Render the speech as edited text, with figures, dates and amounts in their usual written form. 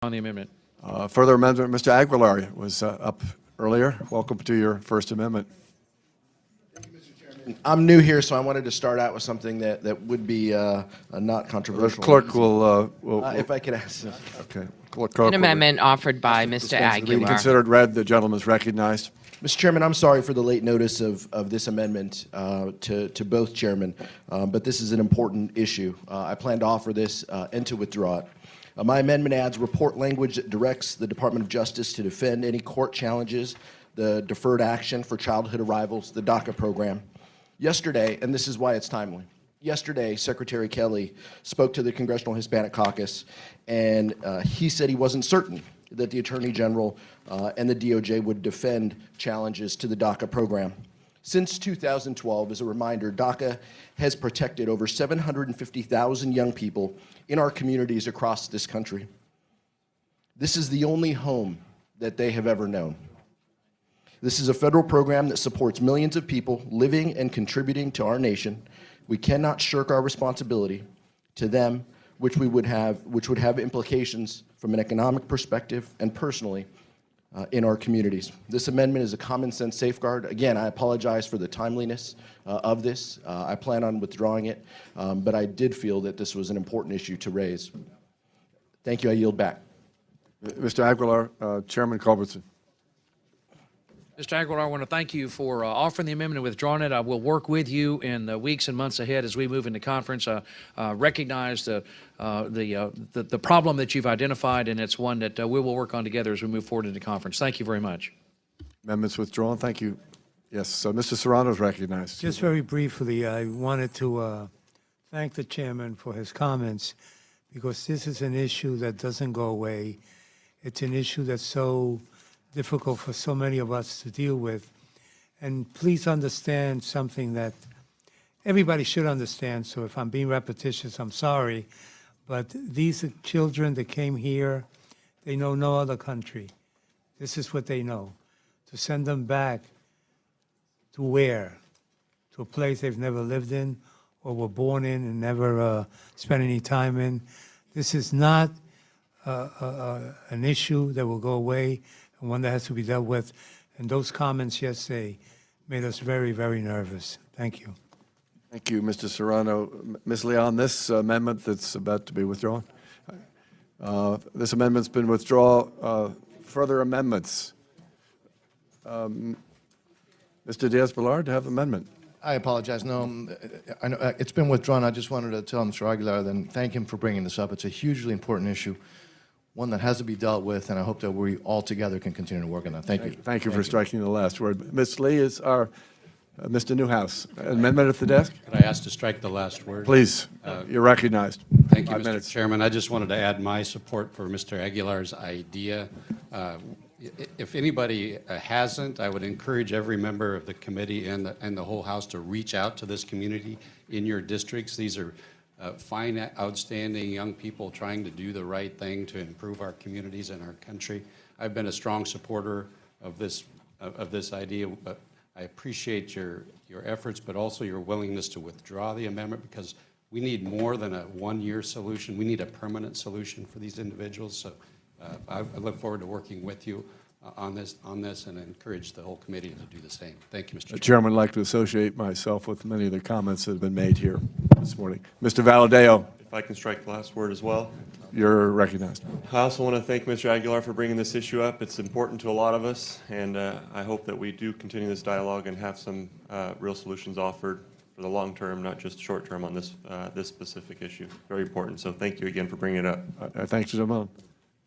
On the amendment. Further amendment, Mr. Aguilar was up earlier. Welcome to your First Amendment. I'm new here, so I wanted to start out with something that would be not controversial. The clerk will if I could ask. okay. Clerk An amendment offered by Mr. Aguilar. Considered read. The gentleman is recognized. Mr. Chairman, I'm sorry for the late notice of this amendment to both chairmen, but this is an important issue. I plan to offer this and to withdraw it. My amendment adds report language that directs the Department of Justice to defend any court challenges, the Deferred Action for Childhood Arrivals, the DACA program. Yesterday, and this is why it's timely, yesterday Secretary Kelly spoke to the Congressional Hispanic Caucus, and he said he wasn't certain that the Attorney General and the DOJ would defend challenges to the DACA program. Since 2012, as a reminder, DACA has protected over 750,000 young people in our communities across this country. This is the only home that they have ever known. This is a federal program that supports millions of people living and contributing to our nation. We cannot shirk our responsibility to them, which would have implications from an economic perspective and personally in our communities. This amendment is a common sense safeguard. Again, I apologize for the timeliness of this. I plan on withdrawing it, but I did feel that this was an important issue to raise. Thank you. I yield back. Mr. Aguilar, Chairman Culbertson. Mr. Aguilar, I want to thank you for offering the amendment and withdrawing it. I will work with you in the weeks and months ahead as we move into conference. Recognize the problem that you've identified, and it's one that we will work on together as we move forward into conference. Thank you very much. Amendments withdrawn. Thank you. Yes, Mr. Serrano is recognized. Just very briefly, I wanted to thank the chairman for his comments, because this is an issue that doesn't go away. It's an issue that's so difficult for so many of us to deal with. And please understand something that everybody should understand, so if I'm being repetitious, I'm sorry, but these are children that came here, they know no other country. This is what they know. To send them back to where? To a place they've never lived in or were born in and never spent any time in. This is not an issue that will go away, and one that has to be dealt with. And those comments yesterday made us very, very nervous. Thank you. Thank you, Mr. Serrano. Ms. Leon, this amendment that's about to be withdrawn. This amendment's been withdrawn. Further amendments. Mr. Diaz-Balart, have amendment. I apologize. No, I know it's been withdrawn. I just wanted to tell Mr. Aguilar, then thank him for bringing this up. It's a hugely important issue, one that has to be dealt with, and I hope that we all together can continue to work on that. Thank you. Thank you for striking the last word. Ms. Lee is our Mr. Newhouse. Amendment at the desk? Could I ask to strike the last word? Please. You're recognized. Thank you, 5 Mr. minutes. Chairman. I just wanted to add my support for Mr. Aguilar's idea. If anybody hasn't, I would encourage every member of the committee and the whole House to reach out to this community in your districts. These are fine, outstanding young people trying to do the right thing to improve our communities and our country. I've been a strong supporter of this idea, but I appreciate your efforts, but also your willingness to withdraw the amendment, because we need more than a one-year solution. We need a permanent solution for these individuals. So I look forward to working with you on this and encourage the whole committee to do the same. Thank you, Mr. Chairman. Chairman, I'd like to associate myself with many of the comments that have been made here this morning. Mr. Valadeo. If I can strike the last word as well. You're recognized. I also want to thank Mr. Aguilar for bringing this issue up. It's important to a lot of us, and I hope that we do continue this dialogue and have some real solutions offered for the long term, not just short term on this specific issue. Very important. So thank you again for bringing it up. Thanks, Jamon.